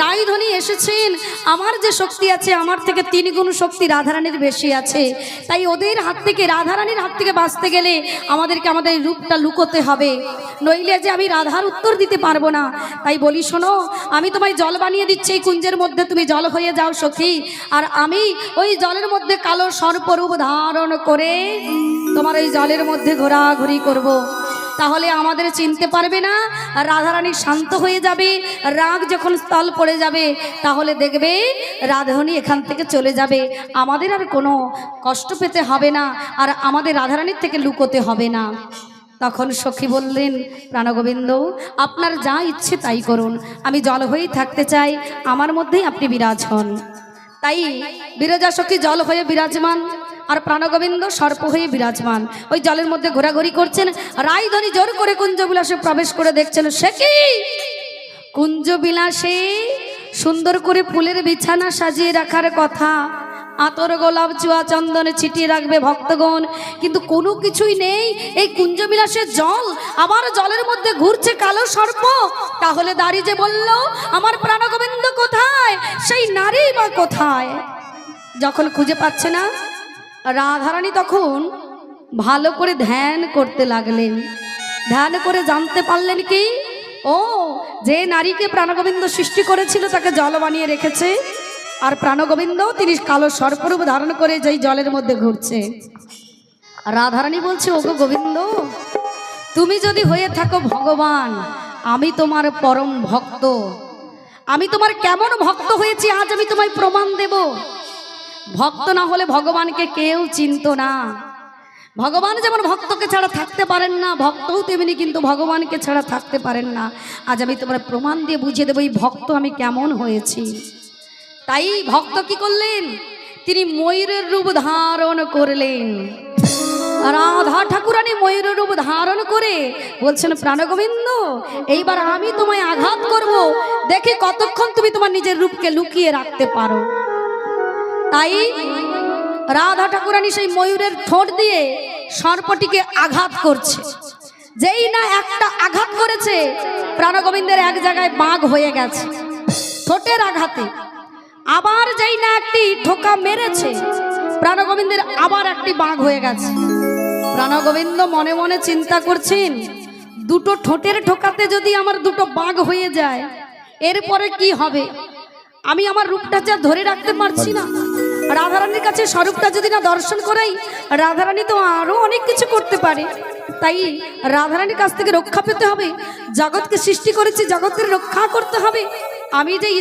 রাইধনী এসেছেন, আমার যে শক্তি আছে আমার থেকে 3 গুণ শক্তি রাধারানীর বেশি আছে। তাই ওদের হাত থেকে, রাধারানীর হাত থেকে বাঁচতে গেলে আমাদেরকে আমাদের রূপটা লুকোতে হবে, নইলে যে আমি রাধার উত্তর দিতে পারবো না। তাই বলি শোনো, আমি তোমায় জল বানিয়ে দিচ্ছি, এই কুঞ্জের মধ্যে তুমি জল হয়ে যাও সখী, আর আমি ওই জলের মধ্যে কালো সর্পরূপ ধারণ করে তোমার ওই জলের মধ্যে ঘোরাঘুরি করব। তাহলে আমাদের চিনতে পারবে না, রাধারানী শান্ত হয়ে যাবে। রাগ যখন স্থল পড়ে যাবে তাহলে দেখবে রাধারানী এখান থেকে চলে যাবে, আমাদের আর কোনো কষ্ট পেতে হবে না, আর আমাদের রাধারানীর থেকে লুকোতে হবে না। তখন সখী বললেন, প্রাণগোবিন্দ আপনার যা ইচ্ছে তাই করুন, আমি জল হয়েই থাকতে চাই, আমার মধ্যেই আপনি বিরাজ হন। তাই বিরজা সখী জল হয়ে বিরাজমান, আর প্রাণগোবিন্দ সর্প হয়ে বিরাজমান, ওই জলের মধ্যে ঘোরাঘুরি করছেন। রাইধনী জোর করে কুঞ্জবিলাসে প্রবেশ করে দেখছেন, সে কি কুঞ্জবিলাসে সুন্দর করে ফুলের বিছানা সাজিয়ে রাখার কথা, আতর গোলাপ চুয়া চন্দনে ছিটিয়ে রাখবে ভক্তগণ, কিন্তু কোনো কিছুই নেই। এই কুঞ্জবিলাসের জল, আবার জলের মধ্যে ঘুরছে কালো সর্প। তাহলে দাঁড়িয়ে যে বলল, আমার প্রাণগোবিন্দ কোথায়, সেই নারী বা কোথায়? যখন খুঁজে পাচ্ছে না, রাধারানী তখন ভালো করে ধ্যান করতে লাগলেন। ধ্যান করে জানতে পারলেন কি, ও যে নারীকে প্রাণগোবিন্দ সৃষ্টি করেছিল তাকে জল বানিয়ে রেখেছে, আর প্রাণগোবিন্দ তিনি কালো সর্পরূপ ধারণ করে যেই জলের মধ্যে ঘুরছে। রাধারানী বলছে, ওগো গোবিন্দ, তুমি যদি হয়ে থাকো ভগবান, আমি তোমার পরম ভক্ত, আমি তোমার কেমন ভক্ত হয়েছি আজ আমি তোমায় প্রমাণ দেব। ভক্ত না হলে ভগবানকে কেউ চিনত না। ভগবান যেমন ভক্তকে ছাড়া থাকতে পারেন না, ভক্তও তেমনি কিন্তু ভগবানকে ছাড়া থাকতে পারেন না। আজ আমি তোমার প্রমাণ দিয়ে বুঝিয়ে দেবো এই ভক্ত আমি কেমন হয়েছি। তাই ভক্ত কি করলেন, তিনি ময়ূরের রূপ ধারণ করলেন। রাধা ঠাকুরানী ময়ূরের রূপ ধারণ করে বলছেন, প্রাণগোবিন্দ এইবার আমি তোমায় আঘাত করব, দেখি কতক্ষণ তুমি তোমার নিজের রূপকে লুকিয়ে রাখতে পারো। তাই রাধা ঠাকুরানী সেই ময়ূরের ঠোঁট দিয়ে সর্পটিকে আঘাত করছে। যেই না একটা আঘাত করেছে, প্রাণগোবিন্দের এক জায়গায় বাঘ হয়ে গেছে ঠোঁটের আঘাতে। আবার যেই না একটি ঠোকা মেরেছে, প্রাণগোবিন্দের আবার একটি বাঘ হয়ে গেছে। প্রাণগোবিন্দ মনে মনে চিন্তা করছেন, দুটো ঠোঁটের ঠোকাতে যদি আমার দুটো বাঘ হয়ে যায়, এরপরে কি হবে? আমি আমার রূপটা যা ধরে রাখতে পারছি না। রাধারানীর কাছে স্বরূপটা যদি না দর্শন করাই, রাধারানী তো আরো অনেক কিছু করতে পারে। তাই রাধারানীর কাছ থেকে রক্ষা পেতে হবে। জগৎকে সৃষ্টি করেছি, জগতের রক্ষা করতে হবে। আমি যে